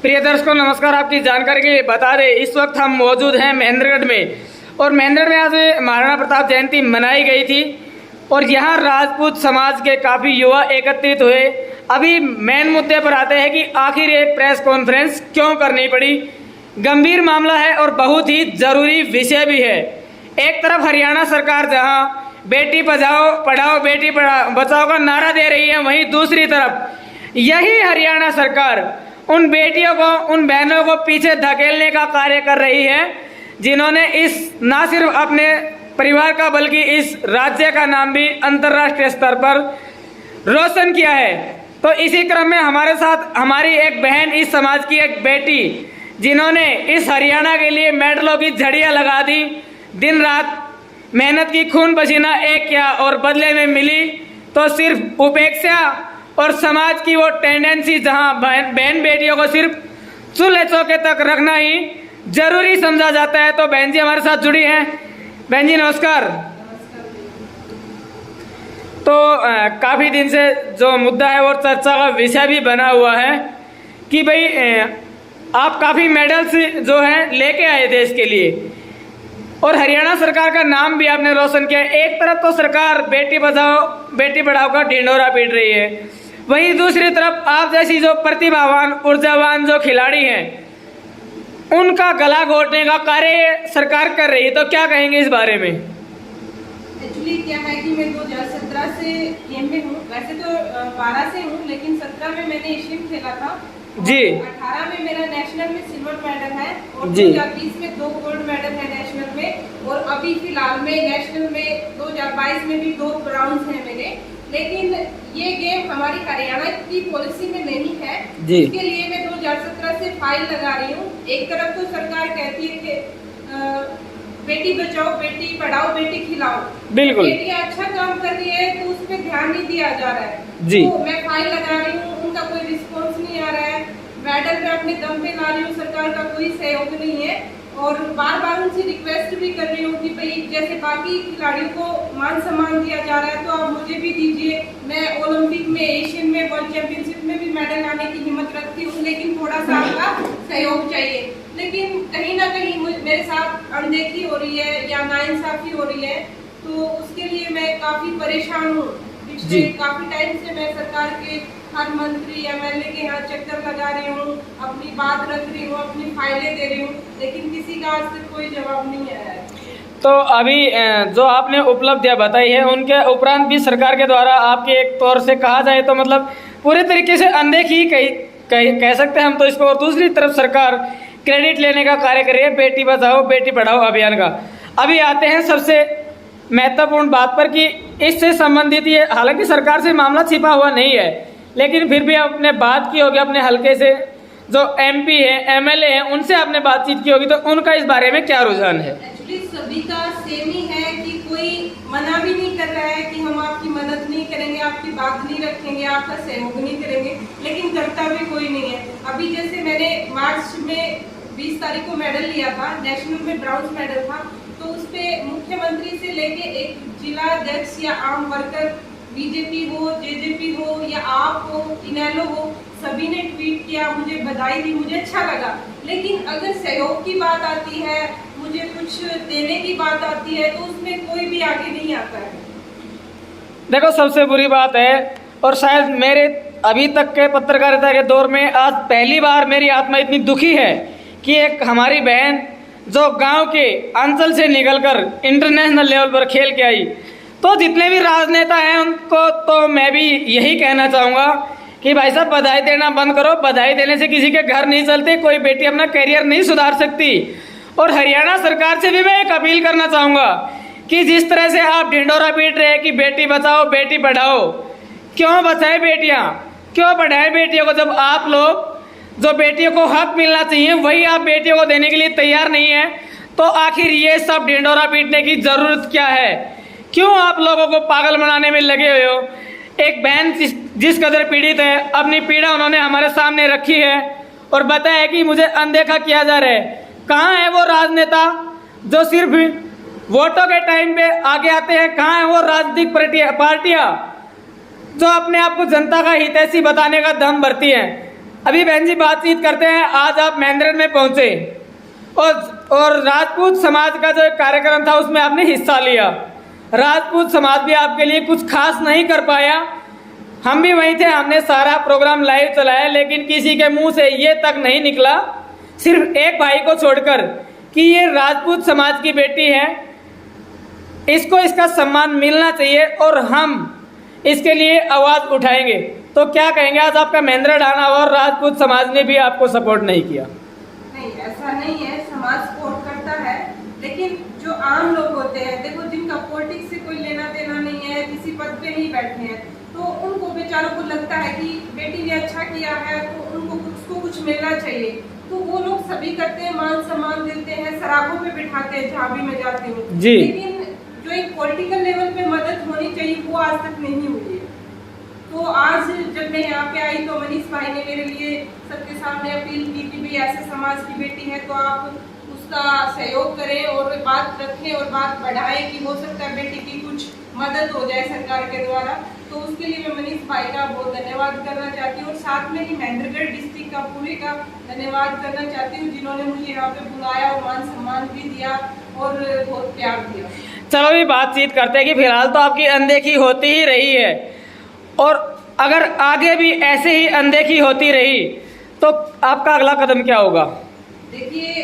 प्रिय दर्शकों नमस्कार। आपकी जानकारी के लिए बता दें, इस वक्त हम मौजूद हैं महेंद्रगढ़ में और महेंद्रगढ़ में आज महाराणा प्रताप जयंती मनाई गई थी और यहाँ राजपूत समाज के काफ़ी युवा एकत्रित हुए। अभी मेन मुद्दे पर आते हैं कि आखिर ये प्रेस कॉन्फ्रेंस क्यों करनी पड़ी। गंभीर मामला है और बहुत ही ज़रूरी विषय भी है। एक तरफ हरियाणा सरकार जहाँ बेटी बचाओ पढ़ाओ बेटी बचाओ का नारा दे रही है, वहीं दूसरी तरफ यही हरियाणा सरकार उन बेटियों को, उन बहनों को पीछे धकेलने का कार्य कर रही है, जिन्होंने इस ना सिर्फ अपने परिवार का बल्कि इस राज्य का नाम भी अंतर्राष्ट्रीय स्तर पर रोशन किया है। तो इसी क्रम में हमारे साथ हमारी एक बहन, इस समाज की एक बेटी, जिन्होंने इस हरियाणा के लिए मेडलों की झड़ियाँ लगा दी, दिन रात मेहनत की, खून पसीना एक किया और बदले में मिली तो सिर्फ उपेक्षा और समाज की वो टेंडेंसी जहां बहन बेटियों को सिर्फ चूल्हे चौके तक रखना ही जरूरी समझा जाता है। तो बहन जी हमारे साथ जुड़ी हैं। बहन जी नमस्कार। तो काफ़ी दिन से जो मुद्दा है वो चर्चा का विषय भी बना हुआ है कि भाई आप काफ़ी मेडल्स जो हैं लेके आए देश के लिए और हरियाणा सरकार का नाम भी आपने रोशन किया। एक तरफ तो सरकार बेटी बचाओ बेटी पढ़ाओ का ढिंढोरा पीट रही है, वहीं दूसरी तरफ आप जैसी जो प्रतिभावान ऊर्जावान जो खिलाड़ी हैं उनका गला घोटने का कार्य सरकार कर रही है। तो क्या कहेंगे इस बारे में? एक्चुअली क्या है कि मैं 2017 से गेम में हूँ। वैसे तो 12 से हूँ, लेकिन 17 में मैंने एशियन खेला था जी। 18 में मेरा नेशनल में सिल्वर मेडल है और जी। 2020 में 2 गोल्ड मेडल है नेशनल में, और अभी फिलहाल में नेशनल में 2022 में भी 2 ब्राउन्स हैं मेरे। लेकिन ये गेम हमारी हरियाणा की पॉलिसी में नहीं है, इसके लिए मैं 2017 से फाइल लगा रही हूँ। एक तरफ तो सरकार कहती है कि बेटी बचाओ बेटी पढ़ाओ बेटी खिलाओ, बिल्कुल बेटियां अच्छा काम कर रही है तो उस पर ध्यान नहीं दिया जा रहा है जी। तो मैं फाइल लगा रही हूँ, उनका कोई रिस्पॉन्स नहीं आ रहा है। मेडल मैं अपने दम पे ला रही हूँ, सरकार का कोई सहयोग नहीं है और बार बार उनसे रिक्वेस्ट भी कर रही हूँ कि भाई जैसे बाकी खिलाड़ियों को मान सम्मान दिया जा रहा है तो आप मुझे भी दीजिए। मैं ओलंपिक में, एशियन में, वर्ल्ड चैंपियनशिप में भी मेडल लाने की हिम्मत रखती हूँ, लेकिन थोड़ा सा आपका सहयोग चाहिए। लेकिन कहीं ना कहीं मेरे साथ अनदेखी हो रही है या नाइंसाफी हो रही है, तो उसके लिए मैं काफी परेशान हूँ। पिछले काफी टाइम से मैं सरकार के हर मंत्री एमएलए के यहाँ चक्कर लगा रही हूँ, अपनी बात रख रही हूँ, अपनी फाइलें दे रही हूँ, लेकिन किसी का आज तक कोई जवाब नहीं आया है। तो अभी जो आपने उपलब्धियां बताई है उनके उपरांत भी सरकार के द्वारा आपके एक तौर से कहा जाए तो मतलब पूरे तरीके से अनदेखी कह सकते हैं हम तो इसको। और दूसरी तरफ सरकार क्रेडिट लेने का कार्य कर रही है बेटी बचाओ बेटी पढ़ाओ अभियान का। अभी आते हैं सबसे महत्वपूर्ण बात पर कि इससे संबंधित ये, हालांकि सरकार से मामला छिपा हुआ नहीं है, लेकिन फिर भी आपने बात की होगी अपने हल्के से जो एमपी है एमएलए हैं उनसे आपने बातचीत की होगी, तो उनका इस बारे में क्या रुझान है? एक्चुअली सभी का सेम ही है कि कोई मना भी नहीं कर रहा है कि हम आपकी मदद नहीं करेंगे, आपकी बात नहीं रखेंगे, आपका सहयोग नहीं करेंगे, लेकिन करता भी कोई नहीं है। अभी जैसे मैंने मार्च में 20 तारीख को मेडल लिया था, नेशनल में ब्राउन्स मेडल था, तो उस पर मुख्यमंत्री से लेके एक जिला अध्यक्ष या आम वर्कर, बीजेपी हो, जेजेपी हो या आप हो, इनेलो हो, सभी ने ट्वीट किया, मुझे बधाई दी, मुझे अच्छा लगा। लेकिन अगर सहयोग की बात आती है, मुझे कुछ देने की बात आती है, तो उसमें कोई भी आगे नहीं आता है। देखो सबसे बुरी बात है, और शायद मेरे अभी तक के पत्रकारिता के दौर में आज पहली बार मेरी आत्मा इतनी दुखी है कि एक हमारी बहन जो गांव के अंचल से निकलकर इंटरनेशनल लेवल पर खेल के आई, तो जितने भी राजनेता हैं उनको तो मैं भी यही कहना चाहूँगा कि भाई साहब बधाई देना बंद करो। बधाई देने से किसी के घर नहीं चलते, कोई बेटी अपना करियर नहीं सुधार सकती। और हरियाणा सरकार से भी मैं एक अपील करना चाहूँगा कि जिस तरह से आप ढिंढोरा पीट रहे हैं कि बेटी बचाओ बेटी पढ़ाओ, क्यों बचाए बेटियाँ, क्यों पढ़ाए बेटियों को, जब आप लोग जो बेटियों को हक मिलना चाहिए वही आप बेटियों को देने के लिए तैयार नहीं है, तो आखिर ये सब ढिंढोरा पीटने की ज़रूरत क्या है? क्यों आप लोगों को पागल बनाने में लगे हुए हो? एक बहन जिस कदर पीड़ित है, अपनी पीड़ा उन्होंने हमारे सामने रखी है और बताया कि मुझे अनदेखा किया जा रहा है। कहाँ है वो राजनेता जो सिर्फ वोटों के टाइम पे आगे आते हैं? कहाँ है वो राजनीतिक पार्टियां जो अपने आप को जनता का हितैषी बताने का दम भरती हैं? अभी बहन जी बातचीत करते हैं। आज आप महेंद्रगढ़ में पहुंचे और राजपूत समाज का जो एक कार्यक्रम था उसमें आपने हिस्सा लिया। राजपूत समाज भी आपके लिए कुछ खास नहीं कर पाया। हम भी वहीं थे, हमने सारा प्रोग्राम लाइव चलाया, लेकिन किसी के मुंह से ये तक नहीं निकला, सिर्फ एक भाई को छोड़कर, कि ये राजपूत समाज की बेटी है, इसको इसका सम्मान मिलना चाहिए और हम इसके लिए आवाज़ उठाएंगे। तो क्या कहेंगे, आज आपका महेंद्रगढ़ आना और राजपूत समाज ने भी आपको सपोर्ट नहीं किया? नहीं, ऐसा नहीं है, समाज सपोर्ट करता है, लेकिन जो आम लोग होते हैं, देखो जिनका पॉलिटिक्स से कोई लेना देना नहीं है, किसी पद पे नहीं बैठे हैं, तो उनको बेचारों को लगता है कि बेटी ने अच्छा किया है तो उनको कुछ मिलना चाहिए, तो वो लोग सभी करते हैं, मान सम्मान देते हैं, सराखों पे बिठाते हैं जहाँ भी मैं जाती हूँ। लेकिन जो एक पॉलिटिकल लेवल पे मदद होनी चाहिए वो आज तक नहीं हुई है। तो आज जब मैं यहाँ पे आई तो मनीष भाई ने मेरे लिए सबके सामने अपील की कि भाई ऐसे समाज की बेटी है तो आप उसका सहयोग करें और बात रखें और बात बढ़ाएं कि हो सकता है बेटी की कुछ मदद हो जाए सरकार के द्वारा। तो उसके लिए मैं मनीष भाई का बहुत धन्यवाद करना चाहती हूँ और साथ में ही महेंद्रगढ़ डिस्ट्रिक्ट का पूरे का धन्यवाद करना चाहती हूँ जिन्होंने मुझे यहाँ पे बुलाया और मान सम्मान भी दिया और बहुत प्यार दिया। चलो अभी बातचीत करते हैं कि फिलहाल तो आपकी अनदेखी होती ही रही है और अगर आगे भी ऐसे ही अनदेखी होती रही तो आपका अगला कदम क्या होगा? देखिए,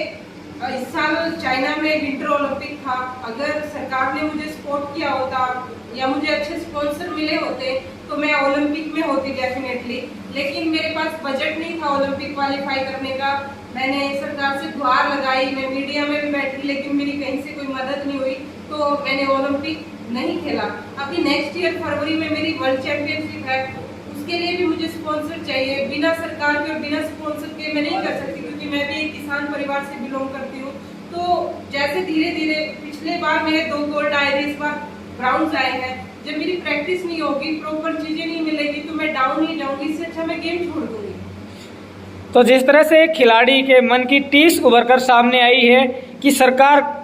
इस साल चाइना में विंटर ओलंपिक था, अगर सरकार ने मुझे सपोर्ट किया होता या मुझे अच्छे स्पॉन्सर मिले होते तो मैं ओलंपिक में होती डेफिनेटली, लेकिन मेरे पास बजट नहीं था ओलंपिक क्वालिफाई करने का। मैंने सरकार से गुहार लगाई, मैं मीडिया में भी बैठी, लेकिन मेरी कहीं से कोई मदद नहीं हुई, तो मैंने ओलंपिक नहीं खेला। अभी नेक्स्ट ईयर फरवरी में मेरी वर्ल्ड चैंपियनशिप है, उसके लिए भी मुझे स्पॉन्सर चाहिए। बिना सरकार के और बिना स्पॉन्सर के मैं नहीं कर सकती, क्योंकि मैं भी एक किसान परिवार से बिलोंग करती हूँ। तो जैसे धीरे धीरे पिछले बार मेरे 2 गोल्ड आए थे, इस बार ब्राउन्स आए हैं। जब मेरी प्रैक्टिस नहीं होगी, प्रॉपर चीजें नहीं मिलेगी तो मैं डाउन ही जाऊंगी, इससे अच्छा मैं गेम छोड़ दूंगी। तो जिस तरह से एक खिलाड़ी के मन की टीस उभर कर सामने आई है कि सरकार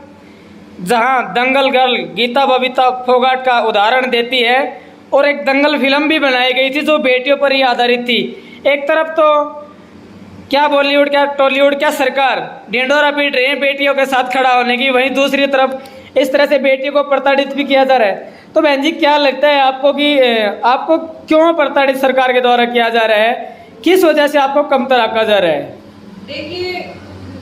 जहां दंगल गर्ल गीता बबीता फोगाट का उदाहरण देती है और एक दंगल फिल्म भी बनाई गई थी जो बेटियों पर ही आधारित थी। एक तरफ तो क्या बॉलीवुड क्या टॉलीवुड क्या सरकार ढिंढोरा पीट रही है बेटियों के साथ खड़ा होने की, वहीं दूसरी तरफ इस तरह से बेटियों को प्रताड़ित भी किया जा रहा है। तो बहन जी क्या लगता है आपको कि आपको क्यों प्रताड़ित सरकार के द्वारा किया जा रहा है, किस वजह से आपको कमतर आंका जा रहा है? देखिए,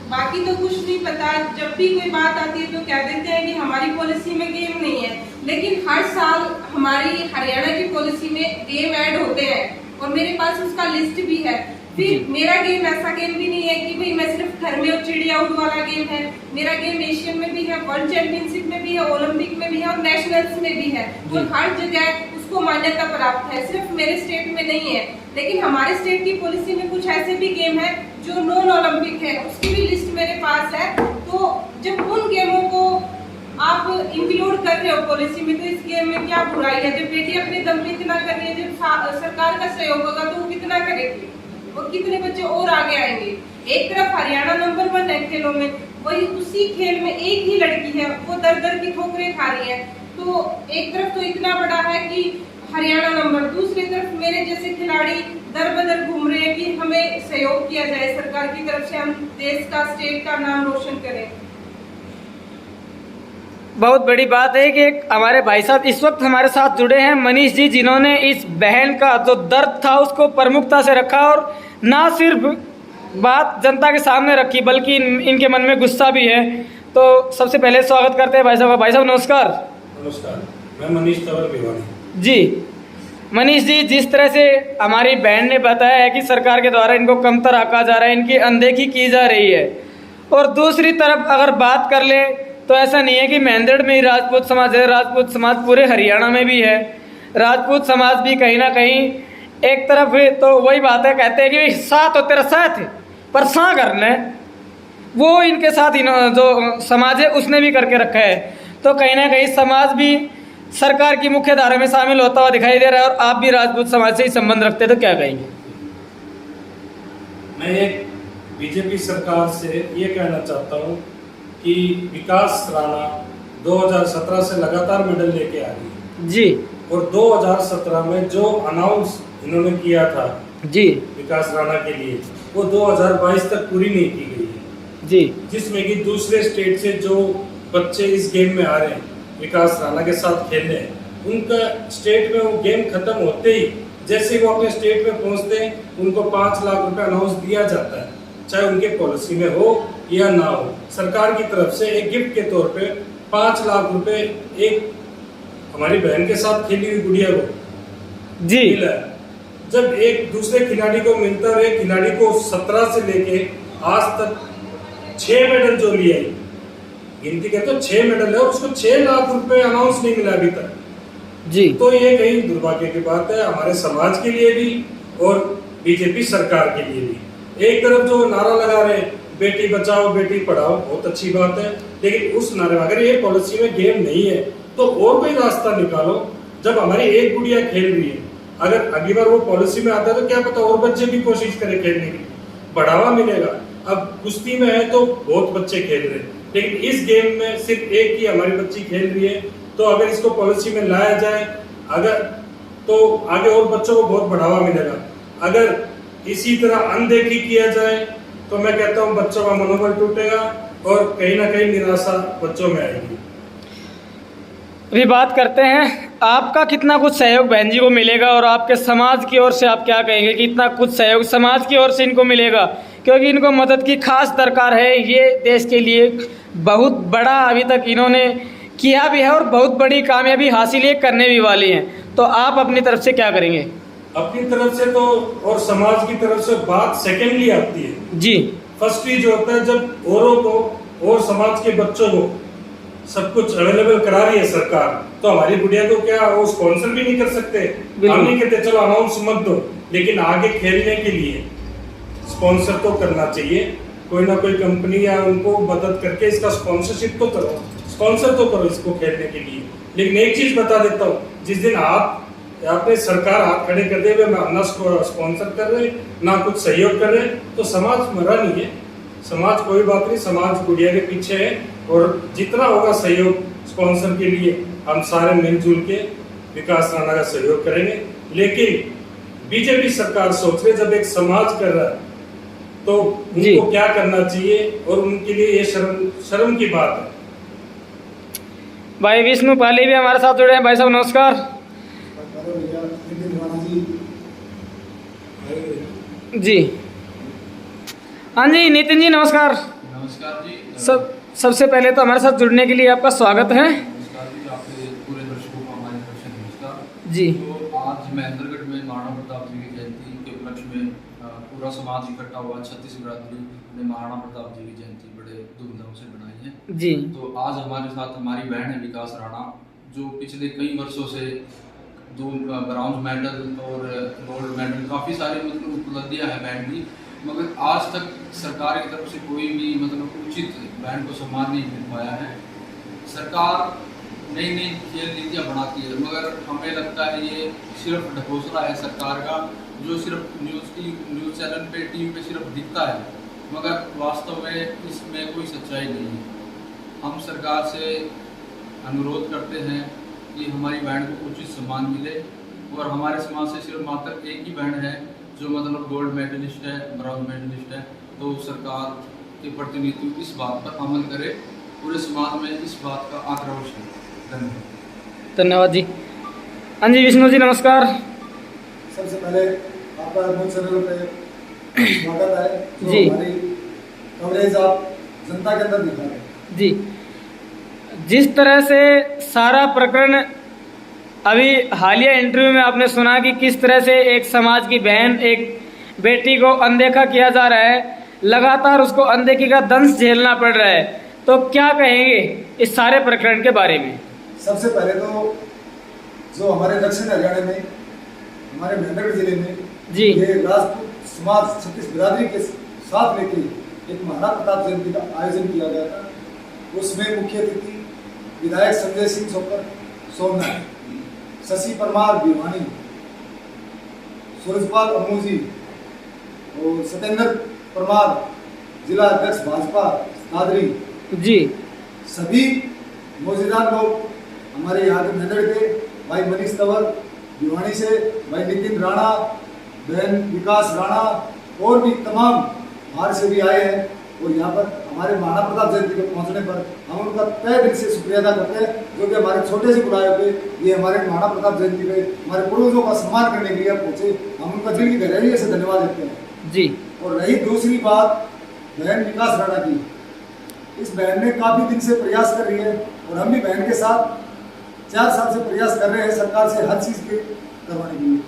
बाकी तो कुछ नहीं पता, जब भी कोई बात आती है तो कह देते हैं कि हमारी पॉलिसी में गेम नहीं है, लेकिन हर साल हमारी हरियाणा की पॉलिसी में गेम ऐड होते हैं और मेरे पास उसका लिस्ट भी है। फिर मेरा गेम ऐसा गेम भी नहीं है कि भाई मैं सिर्फ घर में और चिड़िया उड़ वाला गेम है। मेरा गेम एशियन में भी है, वर्ल्ड चैंपियनशिप में भी है, ओलंपिक में भी है और नेशनल्स में भी है, और हर जगह उसको मान्यता प्राप्त है, सिर्फ मेरे स्टेट में नहीं है। लेकिन हमारे स्टेट की पॉलिसी में कुछ ऐसे भी गेम है जो नॉन ओलंपिक है, उसकी भी लिस्ट मेरे पास है। तो जब उन गेमों को आप इंक्लूड कर रहे हो पॉलिसी में तो इस गेम में क्या बुराई है? जब बेटी अपने दम पे इतना कर रही है, जब सरकार का सहयोग होगा तो वो कितना करेगी और कितने बच्चे और आगे आएंगे। एक तरफ हरियाणा नंबर 1 है खेलों में, वही उसी खेल में एक ही लड़की है वो दर दर की ठोकरें खा रही है। तो एक तरफ तो इतना बड़ा है कि हरियाणा नंबर, दूसरी तरफ मेरे जैसे खिलाड़ी दर बदर घूम रहे हैं कि हमें सहयोग किया जाए सरकार की तरफ से, हम देश का स्टेट का नाम रोशन करें। बहुत बड़ी बात है कि हमारे भाई साहब इस वक्त हमारे साथ जुड़े हैं, मनीष जी, जिन्होंने इस बहन का जो दर्द था उसको प्रमुखता से रखा और ना सिर्फ बात जनता के सामने रखी बल्कि इनके मन में गुस्सा भी है। तो सबसे पहले स्वागत करते हैं भाई साहब। भाई साहब नमस्कार। नमस्कार, मैं मनीष तंवर भिवानी जी। मनीष जी, जिस तरह से हमारी बहन ने बताया है कि सरकार के द्वारा इनको कमतर आंका जा रहा है, इनकी अनदेखी की जा रही है, और दूसरी तरफ अगर बात कर ले तो ऐसा नहीं है कि महेंद्रगढ़ में ही राजपूत समाज है, राजपूत समाज पूरे हरियाणा में भी है। राजपूत समाज भी कहीं ना कहीं एक तरफ है, तो वही बात है, कहते हैं कि साथ हो तेरा साथ है पर सा करना है, वो इनके साथ जो समाज है उसने भी करके रखा है। तो कहीं ना कहीं समाज भी सरकार की मुख्य धारा में शामिल होता हुआ दिखाई दे रहा है और आप भी राजपूत समाज से ही संबंध रखते तो क्या कहेंगे? मैं एक बीजेपी सरकार से ये कहना चाहता हूँ कि विकास राणा 2017 से लगातार मेडल लेके आ रही है जी, और 2017 में जो अनाउंस इन्होंने किया था जी विकास राणा के लिए, वो 2022 तक पूरी नहीं की गई है। जी जिसमें कि दूसरे स्टेट से जो बच्चे इस गेम में आ रहे हैं विकास राणा के साथ खेलने, उनका स्टेट में वो गेम खत्म होते ही जैसे वो अपने स्टेट में पहुंचते हैं उनको 5 लाख रुपए अनाउंस दिया जाता है, चाहे उनके पॉलिसी में हो या ना हो। सरकार की तरफ से एक गिफ्ट के तौर पे 5 लाख रुपए एक हमारी बहन के साथ खेली हुई गुड़िया को जी मिला है। जब एक दूसरे खिलाड़ी को मिलता है, एक खिलाड़ी को 17 से लेके आज तक 6 मेडल जो लिए, गिनती के तो 6 मेडल है और उसको 6 लाख रुपए अनाउंस नहीं मिला अभी तक। जी तो ये कहीं दुर्भाग्य की बात है हमारे समाज के लिए भी और बीजेपी सरकार के लिए भी। एक तरफ जो नारा लगा रहे बेटी बचाओ बेटी पढ़ाओ, बहुत अच्छी बात है, लेकिन उस नारे में अगर ये पॉलिसी में गेम नहीं है तो और कोई रास्ता निकालो। जब हमारी एक गुड़िया खेल रही है, अगर अगली बार वो पॉलिसी में आता है तो क्या पता और बच्चे भी कोशिश करें खेलने की, बढ़ावा मिलेगा। अब कुश्ती में है तो बहुत बच्चे खेल रहे हैं, लेकिन इस गेम में सिर्फ एक ही हमारी बच्ची खेल रही है। तो अगर इसको पॉलिसी में लाया जाए अगर, तो आगे और बच्चों को बहुत बढ़ावा मिलेगा। अगर इसी तरह अनदेखी किया जाए तो मैं कहता हूँ बच्चों का मनोबल टूटेगा और कहीं ना कहीं निराशा बच्चों में आएगी। अभी बात करते हैं आपका कितना कुछ सहयोग बहन जी को मिलेगा और आपके समाज की ओर से आप क्या कहेंगे कि इतना कुछ सहयोग समाज की ओर से इनको मिलेगा, क्योंकि इनको मदद की खास दरकार है। ये देश के लिए बहुत बड़ा अभी तक इन्होंने किया भी है और बहुत बड़ी कामयाबी हासिल ये करने भी वाली हैं। तो आप अपनी तरफ से क्या करेंगे? अपनी तरफ से तो और समाज की तरफ से बात सेकेंडली आती है जी। फर्स्टली जो होता है जब औरों को और समाज के बच्चों को सब कुछ अवेलेबल करा रही है सरकार, तो हमारी गुड़िया को क्या वो स्पॉन्सर भी नहीं कर सकते? हम नहीं कहते चलो अनाउंस मत दो, लेकिन आगे खेलने के लिए स्पॉन्सर तो करना चाहिए। कोई ना कोई कंपनी या उनको मदद करके इसका स्पॉन्सरशिप तो करो, स्पॉन्सर तो करो इसको खेलने के लिए। लेकिन एक चीज बता देता हूँ, जिस दिन आपने सरकार हाथ खड़े कर दे ना स्पॉन्सर कर रहे ना कुछ सहयोग कर रहे, तो समाज मरा नहीं है। समाज कोई बात नहीं, समाज गुड़िया के पीछे है और जितना होगा सहयोग स्पॉन्सर के लिए हम सारे मिलजुल के विकास राणा का सहयोग करेंगे। लेकिन बीजेपी सरकार सोच रही जब एक समाज कर रहा है तो उनको क्या करना चाहिए और उनके लिए ये शर्म की बात है। भाई विष्णु पाली भी हमारे साथ जुड़े हैं। भाई साहब नमस्कार। जी हाँ जी नितिन जी नमस्कार। नमस्कार जी। सबसे पहले तो हमारे साथ जुड़ने के लिए आपका स्वागत है। नमस्कार जी, आपके पूरे दर्शकों को हमारी तरफ से नमस्कार जी। तो आज महेंद्रगढ़ में महाराणा प्रताप जी की जयंती के उपलक्ष्य में पूरा समाज इकट्ठा हुआ। 36 बिरादरी ने महाराणा प्रताप जी की जयंती बड़े धूमधाम से बनाई है जी। तो आज हमारे साथ हमारी बहन है विकास राणा, जो पिछले कई वर्षों से 2 ब्रॉन्ज मेडल और गोल्ड मेडल काफ़ी सारे मतलब उपलब्धियाँ हैं बहन की, मगर आज तक सरकार की तरफ से कोई भी मतलब उचित बहन को सम्मान नहीं मिल पाया है। सरकार नई नई खेल नीतियाँ बनाती है, मगर हमें लगता है ये सिर्फ ढकोसला है सरकार का, जो सिर्फ न्यूज़ चैनल पे टीवी पे सिर्फ दिखता है, मगर वास्तव में इसमें कोई सच्चाई नहीं है। हम सरकार से अनुरोध करते हैं कि हमारी बहन को उचित सम्मान मिले और हमारे समाज से सिर्फ मात्र एक ही बहन है जो मतलब गोल्ड मेडलिस्ट है, ब्रॉन्ज मेडलिस्ट है, तो सरकार के प्रतिनिधि इस बात पर अमल करे, पूरे समाज में इस बात का आक्रोश है। धन्यवाद। धन्यवाद जी। हाँ जी विष्णु जी नमस्कार। सबसे पहले आपका न्यूज़ चैनल पे स्वागत है जी। हमारी कवरेज आप जनता के अंदर दिखा रहे हैं जी। जिस तरह से सारा प्रकरण अभी हालिया इंटरव्यू में आपने सुना कि किस तरह से एक समाज की बहन एक बेटी को अनदेखा किया जा रहा है, लगातार उसको अनदेखी का दंश झेलना पड़ रहा है, तो क्या कहेंगे इस सारे प्रकरण के बारे में? सबसे पहले तो जो हमारे दक्षिण हरियाणा में हमारे महेंद्रगढ़ जिले में जी। ये राजपूत समाज 36 बिरादरी के साथ लेके एक महाराणा प्रताप जयंती का आयोजन किया गया था। उसमें मुख्य अतिथि विधायक संजय सिंह सोकर सोमनाथ, शशि परमार भिवानी, सूरजपाल अमू जी और सत्येंद्र परमार जिला अध्यक्ष भाजपा दादरी जी। सभी मौजूदा लोग हमारे यहाँ के महेंद्रगढ़ के भाई मनीष तंवर भिवानी से, भाई नितिन राणा बहन विकास राणा और भी तमाम बाहर से भी आए हैं, और यहाँ पर हमारे महाराणा प्रताप जयंती के पहुँचने पर हम उनका तहे दिल से शुक्रिया अदा करते हैं, जो कि हमारे छोटे से बुलाए पे ये हमारे महाराणा प्रताप जयंती पे हमारे पूर्वजों का सम्मान करने के लिए पहुँचे। हम उनका दिल की गहराई से धन्यवाद देते हैं जी। और रही दूसरी बात बहन विकास राणा की, इस बहन ने काफ़ी दिन से प्रयास कर रही है और हम भी बहन के साथ 4 साल से प्रयास कर रहे हैं सरकार से हर चीज़ के करवाने के लिए।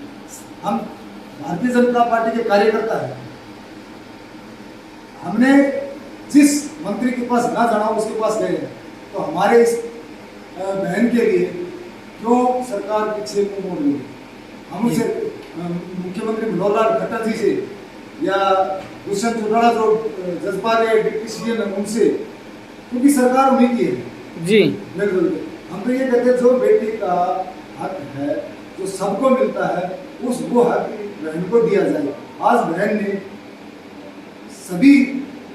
हम भारतीय जनता पार्टी के कार्यकर्ता हैं, हमने जिस मंत्री के पास ना जाना उसके पास गए हैं, तो हमारे इस बहन के लिए क्यों सरकार पीछे मुंह मोड़ रही है? हम उनसे मुख्यमंत्री मनोहर लाल खट्टर जी से या दुष्यंत चौटाला जो जजपाल या डिप्टी सीएम है उनसे, क्योंकि सरकार उन्हीं की है जी। बिल्कुल। हम तो ये कहते हैं जो बेटी का हक है जो सबको मिलता है वो हक बहन को दिया जाए। आज बहन ने सभी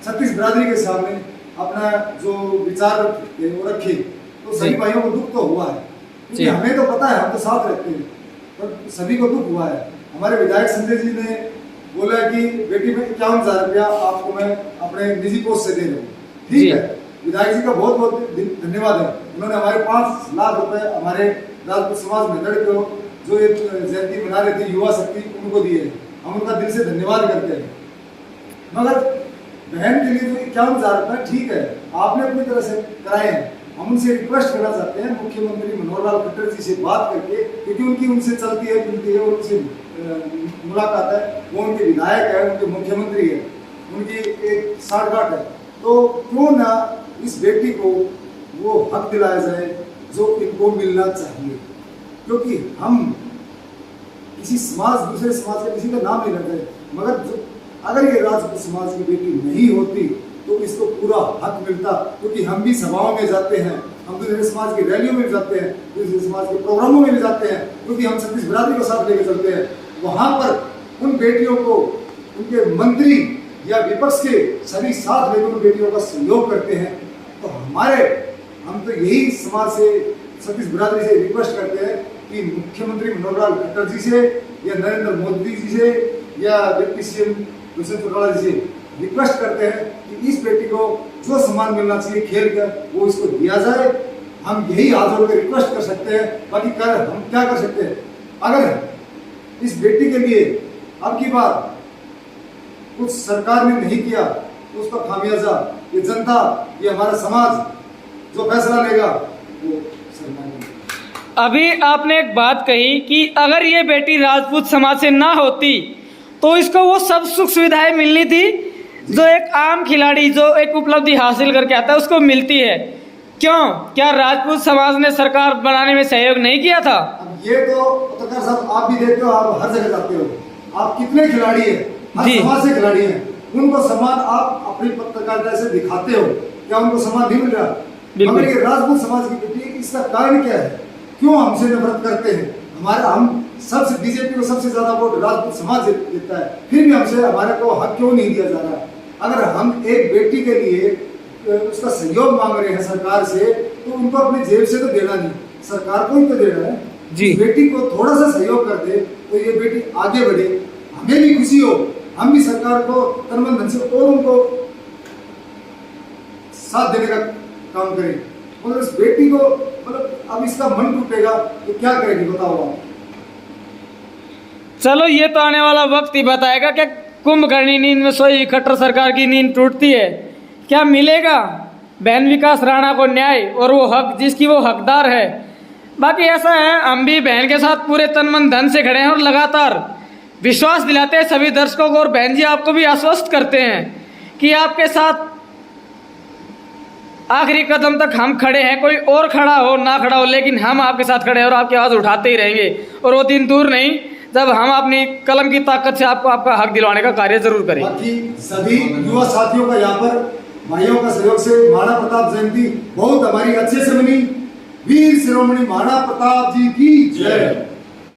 छत्तीस बिरादरी के सामने अपना जो विचार थे वो रखे, तो सभी भाइयों को दुख तो हुआ है, क्योंकि हमें तो पता है हम तो साथ रहते हैं, पर सभी को दुख हुआ है। हमारे विधायक संजय जी ने बोला कि बेटी में 51,000 रुपया आपको मैं अपने निजी कोष से दे रहा हूँ। ठीक है, विधायक जी का बहुत बहुत धन्यवाद है। उन्होंने हमारे 5 लाख रुपए हमारे राजपूत समाज में लड़के जो एक जयंती मना रहे थे युवा शक्ति उनको दिए, हम उनका दिल से धन्यवाद करते हैं। मगर बहन के लिए जो 51,000 रुपये ठीक है आपने अपनी तरह से कराए हैं, हम उनसे रिक्वेस्ट करना चाहते हैं मुख्यमंत्री मनोहर लाल खट्टर जी से बात करके, क्योंकि उनकी उनसे चलती है मिलती है, उनसे मुलाकात है, वो उनके विधायक है, उनके मुख्यमंत्री है, उनकी एक साठगांठ है, तो क्यों ना इस बेटी को वो हक दिलाया जाए जो इनको मिलना चाहिए। क्योंकि हम किसी समाज दूसरे समाज का किसी का नाम नहीं लेते, मगर अगर ये राजपूत समाज की बेटी नहीं होती तो इसको पूरा हक मिलता, क्योंकि हम भी सभाओं में जाते हैं, हम दूसरे समाज की रैलियों में भी जाते हैं, दूसरे समाज के प्रोग्रामों में भी जाते हैं, क्योंकि हम छत्तीस बिरादरी को साथ लेकर चलते हैं। वहाँ पर उन बेटियों को उनके मंत्री या विपक्ष के सभी साथ लेकर उन बेटियों का सहयोग करते हैं। तो हम तो यही समाज से छत्तीस बिरादरी से रिक्वेस्ट करते हैं कि मुख्यमंत्री मनोहर लाल खट्टर जी से या नरेंद्र मोदी जी से या डिप्टी सीएम दुष्यंत चौटाला जी से रिक्वेस्ट करते हैं कि इस बेटी को जो सम्मान मिलना चाहिए खेल कर वो इसको दिया जाए। हम यही हाथ जोड़ कर रिक्वेस्ट कर सकते हैं, बाकी हम क्या कर सकते हैं? अगर इस बेटी के लिए अब की बार कुछ सरकार ने नहीं किया तो उसका खामियाजा ये जनता, ये हमारा समाज जो फैसला लेगा वो सरकार। अभी आपने एक बात कही कि अगर ये बेटी राजपूत समाज से ना होती तो इसको वो सब सुख सुविधाएं मिलनी थी जो एक आम खिलाड़ी जो एक उपलब्धि हासिल करके आता है उसको मिलती है। क्यों? क्या राजपूत समाज ने सरकार बनाने में सहयोग नहीं किया था? अब ये तो पत्रकार साहब आप भी देखते हो, आप हर जगह जाते हो, आप कितने खिलाड़ी हैं, हर समाज से खिलाड़ी हैं, उनको सम्मान आप अपनी पत्रकारिता से दिखाते हो, क्या उनको सम्मान नहीं मिल रहा? मगर ये राजपूत समाज की बेटी, इसका कारण क्या है? क्यों हमसे नफरत करते हैं? हम सबसे बीजेपी को सबसे ज्यादा वोट राजपूत समाज देता है, फिर भी हमसे हमारे को हक क्यों नहीं दिया जा रहा? अगर हम एक बेटी के लिए उसका सहयोग मांग रहे हैं सरकार से, तो उनको अपनी जेब से तो देना नहीं, सरकार को ही तो देना है जी। बेटी को थोड़ा सा सहयोग कर दे तो ये बेटी आगे बढ़े, हमें भी खुशी हो, हम भी सरकार को तन मन धन से और उनको साथ देने का काम करें। और इस बेटी को मतलब अब इसका मन टूटेगा तो क्या करेगी बताओ आप? चलो ये तो आने वाला वक्त ही बताएगा कि कुंभकर्णी नींद में सोई खट्टर सरकार की नींद टूटती है, क्या मिलेगा बहन विकास राणा को न्याय और वो हक जिसकी वो हकदार है। बाकी ऐसा है, हम भी बहन के साथ पूरे तन मन धन से खड़े हैं और लगातार विश्वास दिलाते हैं सभी दर्शकों को, और बहन जी आपको भी आश्वस्त करते हैं कि आपके साथ आखिरी कदम तक हम खड़े हैं। कोई और खड़ा हो ना खड़ा हो, लेकिन हम आपके साथ खड़े हैं और आपकी आवाज़ उठाते ही रहेंगे। और वो दिन दूर नहीं जब हम अपनी कलम की ताकत से आपको आपका हक दिलवाने का कार्य जरूर करेंगे। बाकी सभी युवा साथियों का यहाँ पर भाइयों का सहयोग से महाराणा प्रताप जयंती बहुत हमारी अच्छे से बनी। वीर शिरोमणि महाराणा प्रताप जी की जय।